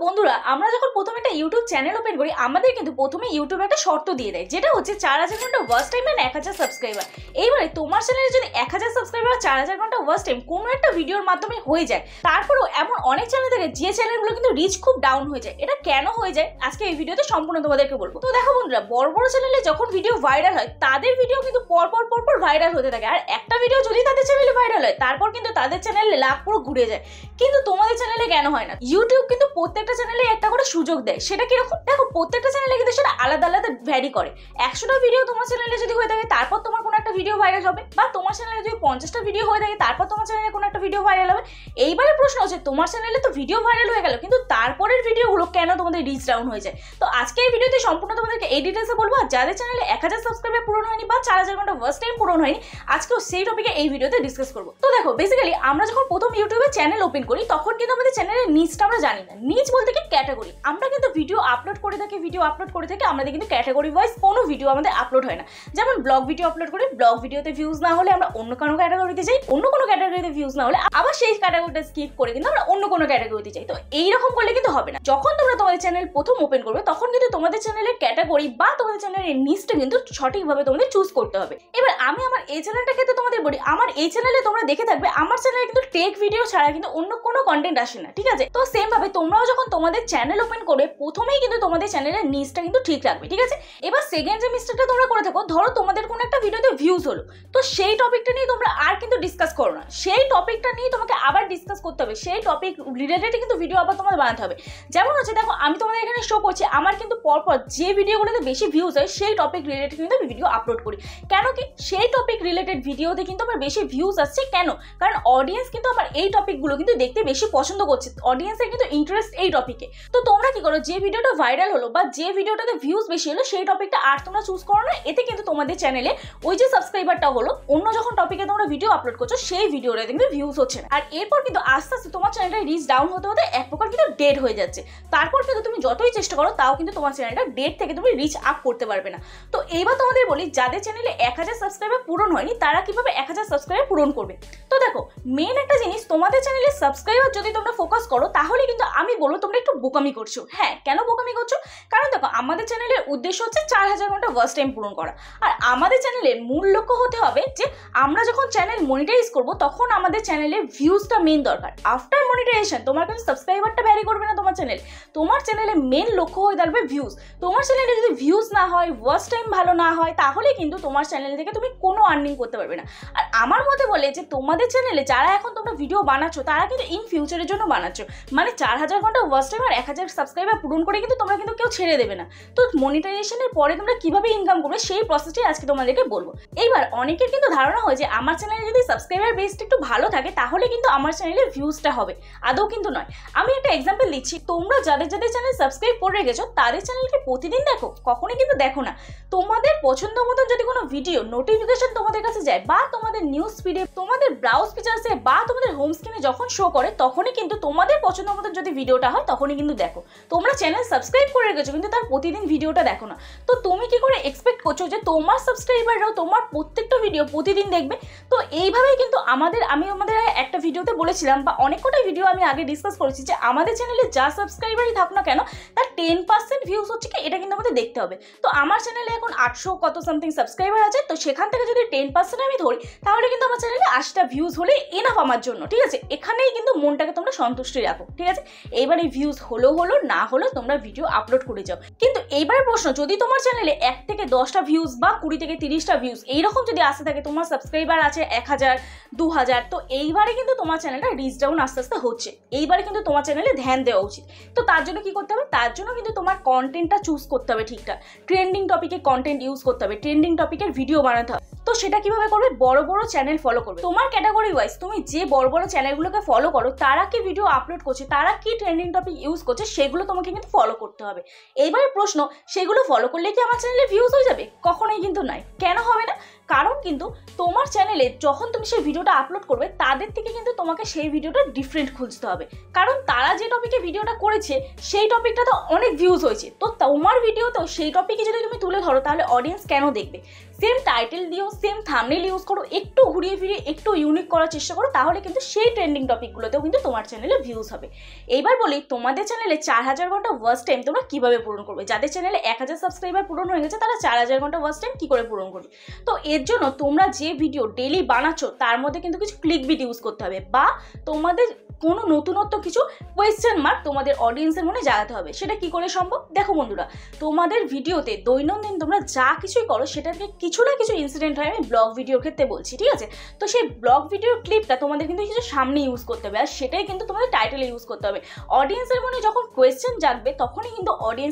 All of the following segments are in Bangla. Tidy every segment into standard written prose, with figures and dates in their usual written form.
বন্ধুরা আমরা যখন প্রথমে একটা ইউটিউব চ্যানেল ওপেন করি আমাদের কিন্তু প্রথমে ইউটিউব একটা শর্ত দিয়ে দেয়, যেটা হচ্ছে 4000 ঘন্টা ওয়াচ টাইম এন্ড 1000 সাবস্ক্রাইবার। এইবারে তোমার চ্যানেলে যদি 1000 সাবস্ক্রাইবার আর 4000 ঘন্টা ওয়াচ টাইম কোনো একটা ভিডিওর মাধ্যমে হয়ে যায়, তারপরেও এমন অনেক চ্যানেল থাকে যে চ্যানেলগুলো কিন্তু রিচ খুব ডাউন হয়ে যায়। এটা কেন হয়ে যায় আজকে এই ভিডিওতে সম্পূর্ণ তোমাদেরকে বলবো। তো দেখো বন্ধুরা, বড় বড় চ্যানেলে যখন ভিডিও ভাইরাল হয় তাদের ভিডিও কিন্তু পরপর ভাইরাল হতে থাকে, আর একটা ভিডিও যদি তাদের চ্যানেলে ভাইরাল হয় তারপর কিন্তু তাদের চ্যানেলে লাভ পুরো ঘুরে যায়। কিন্তু তোমাদের চ্যানেলে কেন হয় না? ইউটিউব কিন্তু প্রত্যেকটা চ্যানেলে একটা করে সুযোগ দেয়। সেটা কিরকম দেখো, প্রত্যেকটা চ্যানেলে কিন্তু সেটা আলাদা আলাদা ভ্যারি করে। 100টা ভিডিও তোমার চ্যানেলে যদি হয়ে থাকে তারপর তোমার কোনো একটা ভিডিও ভাইরাল হবে, বা তোমার চ্যানেলে যদি 50টা ভিডিও হয়ে থাকে তারপর তোমার চ্যানেলে কোনো একটা ভিডিও ভাইরাল হবে। এইবারে প্রশ্ন হচ্ছে, তোমার চ্যানেলে তো ভিডিও ভাইরাল হয়ে গেল, কিন্তু তারপরের ভিডিওগুলো কেন তোমাদের রিচ ডাউন হয়ে যায়? তো আজকে এই ভিডিওতে সম্পূর্ণ তোমাদেরকে এই ডিটেলসে বলবো। আর যাদের চ্যানেলে 1000 সাবস্ক্রাইবার পূরণ হয়নি বা 4000 ঘন্টা ওয়াচ টাইম পূরণ হয়নি, আজকেও সেই টপিকে এই ভিডিওতে ডিসকাস করবো। তো দেখো, বেসিক্যালি আমরা যখন প্রথম ইউটিউবে চ্যানেল ওপেন করি তখন কিন্তু আমাদের চ্যানেলের নিচটা আমরা জানি না। নিচ বলতে কি ক্যাটাগরি। আমরা কিন্তু ভিডিও আপলোড করে থাকি, আমাদের কিন্তু ক্যাটাগরি ওয়াইজ কোনো ভিডিও আমাদের আপলোড হয় না। যেমন ব্লগ ভিডিও আপলোড করি, ব্লগ ভিডিওতে ভিউজ না হলে আমরা অন্য কোনো ক্যাটাগরিতে যাই, অন্য কোনো ক্যাটাগরিতে ভিউজ না হলে আবার সেই ক্যাটাগরিটা স্কিপ করে কিন্তু আমরা অন্য কোনো ক্যাটাগরিতে যাই। তো এইরকম করলে কিন্তু হবে না। যখন তোমরা তোমাদের চ্যানেল প্রথম ওপেন করবে তখন কিন্তু তোমাদের চ্যানেলের ক্যাটাগরি বা তোমাদের চ্যানেলের নিচটা কিন্তু সঠিকভাবে তোমাদের চুজ করতে হবে। এবার আমি আমার এই চ্যানেলটা ক্ষেত্রে তোমাদের বলি, আমার এই চ্যানেলে তোমরা দেখে থাকবে আমার চ্যানেলে কিন্তু টেক ভিডিও ছাড়া কিন্তু অন্য কোনো কন্টেন্ট আসে না, ঠিক আছে? তো সেম ভাবে তোমরাও যখন তোমাদের চ্যানেল ওপেন করবে প্রথমেই কিন্তু তোমাদের চ্যানেলের নিচটা কিন্তু ঠিক রাখবে, ঠিক আছে? এবার সেকেন্ড যে মিস্টেকটা তোমরা করে থাকো, ধরো তোমাদের কোনো একটা ভিডিওতে ভিউজ হলো, তো সেই টপিকটা নিয়ে তোমরা আর কিন্তু ডিসকাস করো না, সেই টপিকটা নিয়ে তোমাকে আবার ডিসকাস করতে হবে, সেই টপিক রিলেটেড কিন্তু ভিডিও আবার তোমাদের বানাতে হবে। যেমন হচ্ছে দেখো, আমি তোমাদের এখানে শো করছি আমার কিন্তু পরপর যে ভিডিওগুলোতে বেশি ভিউজ হয় সেই টপিক রিলেটেড কিন্তু আমি ভিডিও আপলোড করি। কেন কি? সেই টপিক রিলেটেড ভিডিওতে কিন্তু আমার বেশি ভিউজ আসছে। কেন? কারণ অডিয়েন্স কিন্তু আমার এই টপিকগুলো কিন্তু দেখতে বেশি পছন্দ করছে, অডিয়েন্সের কিন্তু ইন্টারেস্ট এই টপিকে। তো তোমরা কি করো, যে ভিডিওটা ভাইরাল হলো বা যে ভিডিওটাতে ভিউজ বেশি হলো সেই টপিকটা আর তোমরা চুজ করো না। এতে কিন্তু তোমাদের চ্যানেলে ওই যে সাবস্ক্রাইবারটা হলো, অন্য যখন টপিকে তোমরা ভিডিও আপলোড করছো সেই ভিডিওটা কিন্তু ভিউজ হচ্ছে না। আর এরপর কিন্তু আস্তে আস্তে তোমার চ্যানেলটা রিচ ডাউন হতে হতে এক প্রকার কিন্তু ডেড হয়ে যাচ্ছে। তারপর কিন্তু তুমি যতই চেষ্টা করো তাও কিন্তু তোমার চ্যানেলটা ডেড থেকে তুমি রিচ আপ করতে পারবে না। তো এইবার তোমাদের বলি, যাদের চ্যানেলে 1000 সাবস্ক্রাইবার পূরণ হয়নি তারা কিভাবে 1000 সাবস্ক্রাইবার পূরণ করবে। তো দেখো, মেন একটা জিনিস, তোমাদের চ্যানেলে সাবস্ক্রাইবার যদি তোমরা ফোকাস করো তাহলে কিন্তু আমি বলবো তোমরা একটু বোকামি করছো। হ্যাঁ, কেন বোকামি করছো? কারণ দেখো, আমাদের চ্যানেলের উদ্দেশ্য হচ্ছে 4000 ঘন্টা ওয়াচ টাইম পূরণ করা। আর আমাদের চ্যানেলের মূল লক্ষ্য হতে হবে যে আমরা যখন চ্যানেল মনিটাইজ করব তখন আমাদের চ্যানেলের ভিউজটা মেন দরকার। আফটার মনিটাইজেশন তোমার কিন্তু সাবস্ক্রাইবারটা ভ্যারি করবে না তোমার চ্যানেল, তোমার চ্যানেলে মেন লক্ষ্য হয়ে দাঁড়াবে ভিউজ। তোমার চ্যানেলে যদি ভিউজ না হয়, ওয়াচ টাইম ভালো না হয়, তাহলে কিন্তু তোমার চ্যানেল থেকে তুমি কোনো আর্নিং করতে পারবে না। আর আমার মতে বলে যে তোমাদের চ্যানেলে যারা এখন তোমরা ভিডিও বানাচ্ছ তারা কিন্তু ইন ফিউচারের জন্য বানাচ্ছ, মানে 4000 ঘন্টা ওয়াচ টাইম আর 1000 সাবস্ক্রাইবার পূরণ করে কিন্তু তোমরা কিন্তু কেউ ছেড়ে দেবে না। তো মনিটাইজেশনের পরে তোমরা কিভাবে ইনকাম করবে সেই প্রসেসটাই আজকে তোমাদেরকে বলবো। এইবার অনেকের কিন্তু ধারণা হয় যে আমার চ্যানেলে যদি সাবস্ক্রাইবার বেসটা একটু ভালো থাকে তাহলে কিন্তু আমার চ্যানেলে ভিউজটা হবে। আদৌ কিন্তু নয়। আমি একটা এক্সাম্পল দিচ্ছি, তোমরা যাদের চ্যানেল সাবস্ক্রাইব করে রেখেছো তাদের চ্যানেলকে প্রতিদিন দেখো? কখনোই কিন্তু দেখো না। তোমাদের পছন্দ মতন যদি কোনো ভিডিও নোটিফিকেশন তোমাদের কাছে যায় বা তোমাদের নিউজ ফিডে, তোমাদের ব্রাউজ ফিচার্সে বা তোমাদের হোম স্ক্রিনে যখন শো করে তখনই কিন্তু তোমাদের পছন্দ মতন যদি ভিডিওটা হয় তখনই কিন্তু দেখো। তোমরা চ্যানেল সাবস্ক্রাইব করে রেখেছো কিন্তু তার প্রতিদিন ভিডিওটা দেখো না। তো তুমি কি করে এক্সপেক্ট করছো যে তোমার সাবস্ক্রাইবাররাও তোমার প্রত্যেকটা ভিডিও প্রতিদিন দেখবে? তো এইভাবেই কিন্তু আমি আমাদের একটা ভিডিওতে বলেছিলাম, বা অনেক কটাই ভিডিও আমি আগে ডিসকাস করেছি, যে আমাদের চ্যানেলে যা সাবস্ক্রাইবারই থাক না কেন তার 10% ভিউজ হচ্ছে কি এটা কিন্তু আমাদের দেখতে হবে। তো আমার চ্যানেলে এখন 800 কত সামথিং সাবস্ক্রাইবার আছে, তো সেখান থেকে যদি 10% আমি ধরি তাহলে কিন্তু আমার চ্যানেলে 8টা ভিউজ হলে এনাফ আমার জন্য, ঠিক আছে? এখানেই কিন্তু মনটাকে তোমরা সন্তুষ্টি রাখো, ঠিক আছে? এইবার এই ভিউজ হলো না হলো তোমরা ভিডিও আপলোড করে যাও। কিন্তু এইবারের প্রশ্ন, যদি তোমার চ্যানেলে 1 থেকে 10টা ভিউজ বা 20 থেকে 30টা ভিউজ এইরকম যদি আসতে থাকে, তোমার সাবস্ক্রাইবার আছে 1000 2000, তো এইবারে কিন্তু তোমার চ্যানেলটা রিচ ডাউন আস্তে আস্তে হচ্ছে। এইবারে কিন্তু তোমার চ্যানেলে ধ্যান দেওয়া উচিত। তো তার জন্য কি করতে হবে? তার জন্য কিন্তু তোমার কন্টেন্টটা চুজ করতে হবে ঠিকঠাক। ট্রেন্ডিং টপিকে কন্টেন্ট ইউজ করতে হবে, ট্রেন্ডিং টপিকের ভিডিও বানাতে হবে। তো সেটা কিভাবে করবে? বড় বড় চ্যানেল ফলো করবে। তোমার ক্যাটাগরি ওয়াইজ তুমি যে বড় বড় চ্যানেলগুলোকে ফলো করো তারা কি ভিডিও আপলোড করছে, তারা কি ট্রেন্ডিং টপিক ইউজ করছে, সেগুলো তোমাকে কিন্তু ফলো করতে হবে। এইবারে প্রশ্ন, সেগুলো ফলো করলে কি আমার চ্যানেলে ভিউজ হয়ে যাবে? কখনোই কিন্তু নয়। কেন হবে না? কারণ কিন্তু তোমার চ্যানেলে যখন তুমি সেই ভিডিওটা আপলোড করবে তাদের থেকে কিন্তু তোমাকে সেই ভিডিওটা ডিফারেন্ট খুঁজতে হবে, কারণ তারা যে টপিকে ভিডিওটা করেছে সেই টপিকটা তো অনেক ভিউজ হয়েছে। তো তোমার ভিডিওতেও সেই টপিকে যদি তুমি তুলে ধরো তাহলে অডিয়েন্স কেন দেখবে? সেম টাইটেল দিও, সেম থাম্বনেল ইউজ করো, একটু ঘুরিয়ে ফিরিয়ে একটু ইউনিক করার চেষ্টা করো, তাহলে কিন্তু সেই ট্রেন্ডিং টপিকগুলোতেও কিন্তু তোমার চ্যানেলে ভিউজ হবে। এইবার বলি তোমাদের চ্যানেলে 4000 ঘন্টা ওয়াচ টাইম তোমরা কিভাবে পূরণ করবে। যাদের চ্যানেলে 1000 সাবস্ক্রাইবার পূরণ হয়ে গেছে তারা 4000 ঘন্টা ওয়াচ টাইম কি করে পূরণ করবে। তো এর জন্য তোমরা যে ভিডিও ডেইলি বানাচ্ছ তার মধ্যে কিন্তু কিছু ক্লিকবিট ইউজ করতে হবে, বা তোমাদের কোনো নতুনত্ব কিছু কোয়েশ্চেন মার্ক তোমাদের অডিয়েন্সের মনে জাগাতে হবে। সেটা কি করে সম্ভব? দেখো বন্ধুরা, তোমাদের ভিডিওতে দৈনন্দিন তোমরা যা কিছুই করো সেটা থেকে কিছু না কিছু ইনসিডেন্ট হয়, আমি ব্লগ ভিডিওর ক্ষেত্রে বলছি, ঠিক আছে। তো সেই ব্লগ ভিডিওর ক্লিপটা তোমাদের কিন্তু কিছু সামনে ইউজ করতে হবে, আর সেটাই কিন্তু তোমাদের টাইটেলে ইউজ করতে হবে। অডিয়েন্সের মনে যখন কোয়েশ্চেন জাগবে তখনই কিন্তু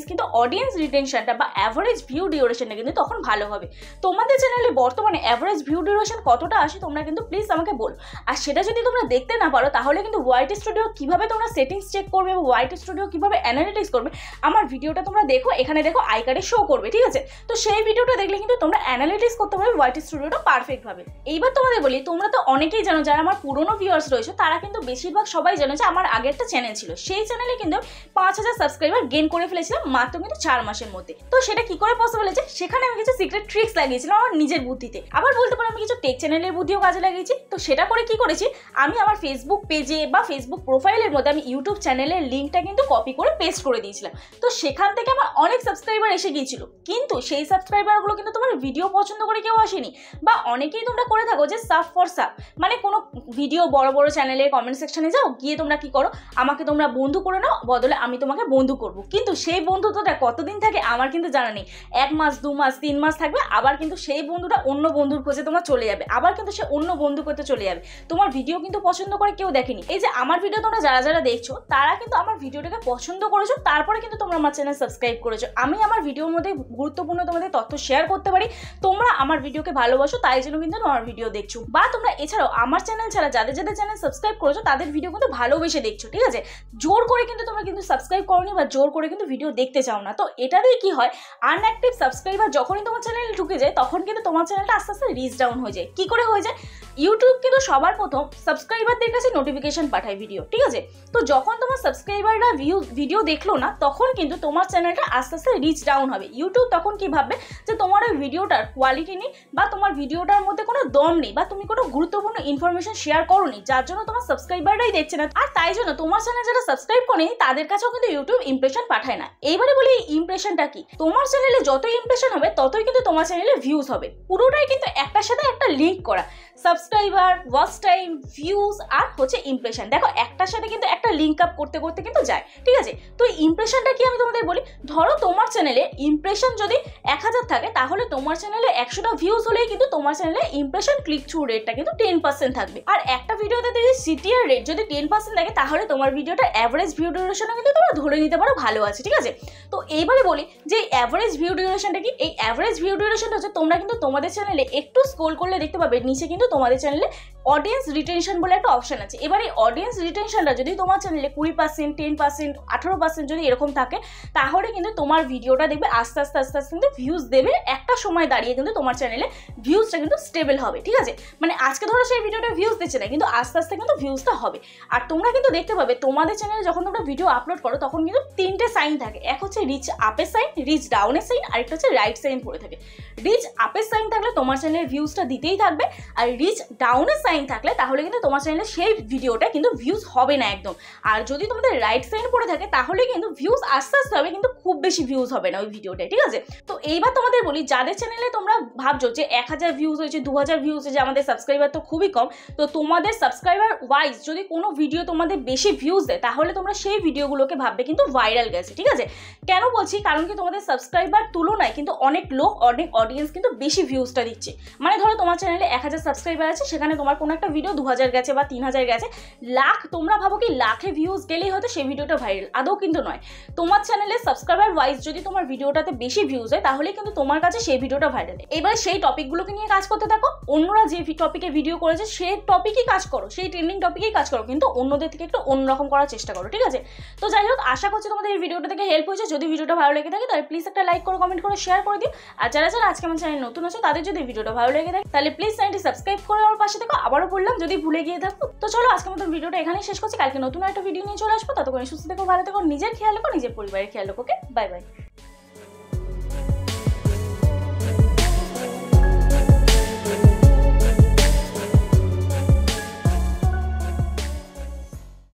অডিয়েন্স রিটেনশনটা বা অ্যাভারেজ ভিউ ডিউরেশনটা কিন্তু তখন ভালো হবে। তোমাদের চ্যানেলে বর্তমানে অ্যাভারেজ ভিউ ডিউরেশন কতটা আসে তোমরা কিন্তু প্লিজ আমাকে বলো। আর সেটা যদি তোমরা দেখতে না পারো তাহলে কিন্তু ওয়াইটি স্টুডিও কিভাবে তোমরা সেটিংস চেক করবে বা ওয়াইটি স্টুডিও কিভাবে অ্যানালিটিক্স করবে, আমার ভিডিওটা তোমরা দেখো, এখানে দেখো আই কার্ডে শো করবে, ঠিক আছে। তো সেই ভিডিওটা দেখলে কিন্তু তোমরা অ্যানালিটিক্স করতে পারবে ওয়াইটি স্টুডিওটা পারফেক্ট ভাবে। এইবার তোমাদের বলি, তোমরা তো অনেকেই জানো, যারা আমার পুরনো ভিউয়ার্স রয়েছে তারা কিন্তু বেশিরভাগ সবাই জানো যে আমার আগে একটা চ্যানেল ছিল, সেই চ্যানেলে কিন্তু 5000 সাবস্ক্রাইবার গেইন করে ফেলেছিলাম মাত্র কিন্তু 4 মাসের মধ্যে। তো সেটা কি করে পসিবল হয়েছে? সেখানে আমি কিছু সিক্রেট ট্রিক্স লাগিয়েছিলাম আমার নিজের বুদ্ধিতে, আবার বলতে পারো আমি কিছু টেক চ্যানেলের বুদ্ধিও কাজে লাগিয়েছি। তো সেটা করে কি করেছি, আমি আমার ফেসবুক পেজে বা ফেসবুক প্রোফাইলের মধ্যে আমি ইউটিউব চ্যানেলের লিঙ্কটা কিন্তু কপি করে পেস্ট করে দিয়েছিলাম। তো সেখান থেকে আমার অনেক সাবস্ক্রাইবার এসে গিয়েছিল, কিন্তু সেই সাবস্ক্রাইবারগুলো কিন্তু তোমার ভিডিও পছন্দ করে কেউ আসেনি। বা অনেকেই তোমরা করে থাকো যে সাব ফর সাব, মানে কোনো ভিডিও বড় বড় চ্যানেলের কমেন্ট সেকশনে যাও, গিয়ে তোমরা কি করো, আমাকে তোমরা বন্ধু করে নাও, বদলে আমি তোমাকে বন্ধু করবো। কিন্তু সেই বন্ধুত্বটা কতদিন থাকে আমার কিন্তু জানা নেই, 1 মাস 2 মাস 3 মাস থাকবে, আবার কিন্তু সেই বন্ধুটা অন্য বন্ধুর খোঁজে তোমার চলে যাবে, আবার কিন্তু সে অন্য বন্ধু করতে চলে যাবে। তোমার ভিডিও কিন্তু পছন্দ করে কেউ দেখেনি। এই যে আমার ভিডিও তোমরা যারা যারা দেখছো তারা কিন্তু আমার ভিডিওটাকে পছন্দ করেছো, তারপরে কিন্তু তোমরা আমার চ্যানেল সাবস্ক্রাইব করেছো। আমি আমার ভিডিওর মধ্যে গুরুত্বপূর্ণ তোমাদের তথ্য শেয়ার করতে পারি, তোমরা আমার ভিডিওকে ভালোবাসো, তাই জন্য কিন্তু আমার ভিডিও দেখছো। বা তোমরা এছাড়াও আমার চ্যানেল ছাড়া যাদের যাদের চ্যানেল সাবস্ক্রাইব করেছো তাদের ভিডিও কিন্তু ভালোবেসে দেখছো, ঠিক আছে। জোর করে কিন্তু তোমরা কিন্তু সাবস্ক্রাইব করোনি বা জোর করে কিন্তু ভিডিও দেখতে চাও না। তো এটা দিয়ে কি হয়, আনঅ্যাক্টিভ সাবস্ক্রাইবার যখনই তোমার চ্যানেলে ঢুকে যায় তখন কিন্তু তোমার চ্যানেলটা আস্তে আস্তে রিচ ডাউন হয়ে যায়। কি করে হয়ে যায়? ইউটিউব কিন্তু সবার প্রথম সাবস্ক্রাইবারদের কাছে নোটিফিকেশন পাঠায় ভিডিও, ঠিক আছে। তো যখন তোমার সাবস্ক্রাইবাররা ভিডিও দেখলো না তখন কিন্তু তোমার চ্যানেলটা আস্তে আস্তে রিচ ডাউন হবে। ইউটিউব তখন কি ভাববে যে তোমার ওই ভিডিওটার কোয়ালিটি নেই, বা তোমার ভিডিওটার মধ্যে কোনো দম নেই, বা তুমি কোনো গুরুত্বপূর্ণ ইনফরমেশন শেয়ার করোনি, যার জন্য তোমার সাবস্ক্রাইবাররাই দেখছে না। আর তাই জন্য তোমার চ্যানেল যারা সাবস্ক্রাইব করেনি তাদের কাছেও কিন্তু ইউটিউব ইমপ্রেশন পাঠায় না। এইবারে বলি এই ইমপ্রেশনটা কি, তোমার চ্যানেলে যতই ইমপ্রেশন হবে ততই কিন্তু তোমার চ্যানেলে ভিউজ হবে। পুরোটাই কিন্তু একটার সাথে একটা লিঙ্ক করা, সাবস্ক্রাইবার, ওয়াচ টাইম, ভিউজ আর হচ্ছে ইমপ্রেশন। দেখো একটার সাথে কিন্তু একটা লিঙ্ক আপ করতে করতে কিন্তু যায়, ঠিক আছে। তো ইমপ্রেশনটা কি আমি তোমাদের বলি, ধরো তোমার চ্যানেলে ইমপ্রেশন যদি 1000 থাকে তাহলে তোমার চ্যানেলে 100টা ভিউজ হলেই কিন্তু তোমার চ্যানেলে ইমপ্রেশন ক্লিক থ্রু রেটটা কিন্তু 10% থাকবে। আর একটা ভিডিওতে যদি সিটিআর রেট যদি 10% থাকে তাহলে তোমার ভিডিওটা অ্যাভারেজ ভিউ ডিউরেশনও কিন্তু তোমরা ধরে নিতে পারো ভালো আছে, ঠিক আছে। তো এইবারে বলি যে অ্যাভারেজ ভিউ ডিউরেশনটা কি, এই অ্যাভারেজ ভিউ ডিউরেশনটা হচ্ছে তোমরা কিন্তু তোমাদের চ্যানেলে একটু স্ক্রল করলে দেখতে পাবে নিচে কিন্তু তোমাদের চ্যানেলে অডিয়েন্স রিটেনশন বলে একটা অপশন আছে। এবার এই অডিয়েন্স রিটেনশনটা যদি তোমার চ্যানেলে 20%, 10%, 18% যদি এরকম থাকে তাহলে কিন্তু তোমার ভিডিওটা দেখবে আস্তে আস্তে আস্তে আস্তে কিন্তু ভিউজ দেবে, একটা সময় দাঁড়িয়ে কিন্তু তোমার চ্যানেলে ভিউজটা কিন্তু স্টেবল হবে, ঠিক আছে। মানে আজকে ধরো সেই ভিডিওটা ভিউজ দিচ্ছে না, কিন্তু আস্তে আস্তে কিন্তু ভিউজটা হবে। আর তোমরা কিন্তু দেখতে পাবে তোমাদের চ্যানেলে যখন তোমরা ভিডিও আপলোড করো তখন কিন্তু 3টে সাইন থাকে, এক হচ্ছে রিচ আপের সাইন, রিচ ডাউনের সাইন, আরেকটা হচ্ছে রাইট সাইন পড়ে থাকে। রিচ আপের সাইন থাকলে তোমার চ্যানেলের ভিউজটা দিতেই থাকবে, আর রিচ ডাউনের সাইন থাকলে তাহলে কিন্তু তোমার চ্যানেলে সেই ভিডিওটা কিন্তু ভিউজ হবে না একদম। আর যদি তোমাদের রাইট সাইন পড়ে থাকে তাহলে কিন্তু ভিউজ আস্তে আস্তে হবে, কিন্তু খুব বেশি ভিউজ হবে না ওই ভিডিওটায়, ঠিক আছে। তো এইবার তোমাদের বলি যাদের চ্যানেলে তোমরা ভাবছো যে 1000 ভিউজ হয়েছে, 2000 ভিউজ হয়েছে, আমাদের সাবস্ক্রাইবার তো খুবই কম, তো তোমাদের সাবস্ক্রাইবার ওয়াইজ যদি কোনো ভিডিও তোমাদের বেশি ভিউজ দেয় তাহলে তোমরা সেই ভিডিওগুলোকে ভাববে কিন্তু ভাইরাল গেছে, ঠিক আছে। কেন বলছি, কারণ কি তোমাদের সাবস্ক্রাইবার তুলনায় কিন্তু অনেক লোক, অনেক অডিয়েন্স কিন্তু বেশি ভিউজটা দিচ্ছে। মানে ধরো তোমার চ্যানেলে 1000 সাবস্ক্রাইবার আছে, সেখানে তোমার কোনো একটা ভিডিও 2000 গেছে বা 3000 গেছে, লাখ, তোমরা ভাবো কি লাখে ভিউজ গেলেই হয়তো সেই ভিডিওটা ভাইরাল, আদৌ কিন্তু নয়। তোমার চ্যানেলে সাবস্ক্রাইবার ওয়াইজ যদি তোমার ভিডিওটাতে বেশি ভিউজ হয় তাহলে কিন্তু তোমার কাছে সেই ভিডিওটা ভাইরাল। এবার সেই টপিকগুলোকে নিয়ে কাজ করতে থাকো, অন্যরা যে টপিকে ভিডিও করেছে সেই টপিকই কাজ করো, সেই ট্রেন্ডিং টপিকেই কাজ করো, কিন্তু অন্যদের থেকে একটু অন্যরকম করার চেষ্টা করো, ঠিক আছে। তো যাই হোক, আশা করছি তোমাদের এই ভিডিওটা থেকে হেল্প হয়েছে। যদি ভিডিওটা ভালো লেগে থাকে তাহলে প্লিজ একটা লাইক করো, কমেন্ট করো, শেয়ার করে দিও। আর যারা যারা আজকে আমার চ্যানেল নতুন আছে তাদের যদি ভিডিওটা ভালো লেগে থাকে তাহলে প্লিজ চ্যানেলটি সাবস্ক্রাইব করে আমার পাশে থেকো। আবারও বললাম যদি ভুলে গিয়ে থাকো। তো চলো আজকের মতো ভিডিওটা এখানেই শেষ করছি, কালকে নতুন একটা ভিডিও নিয়ে চলে আসবো। ততক্ষণ সুস্থ থেকো, ভালো থেকো, নিজের খেয়াল রাখো, নিজের পরিবারের খেয়াল রাখো। ওকে, বাই বাই।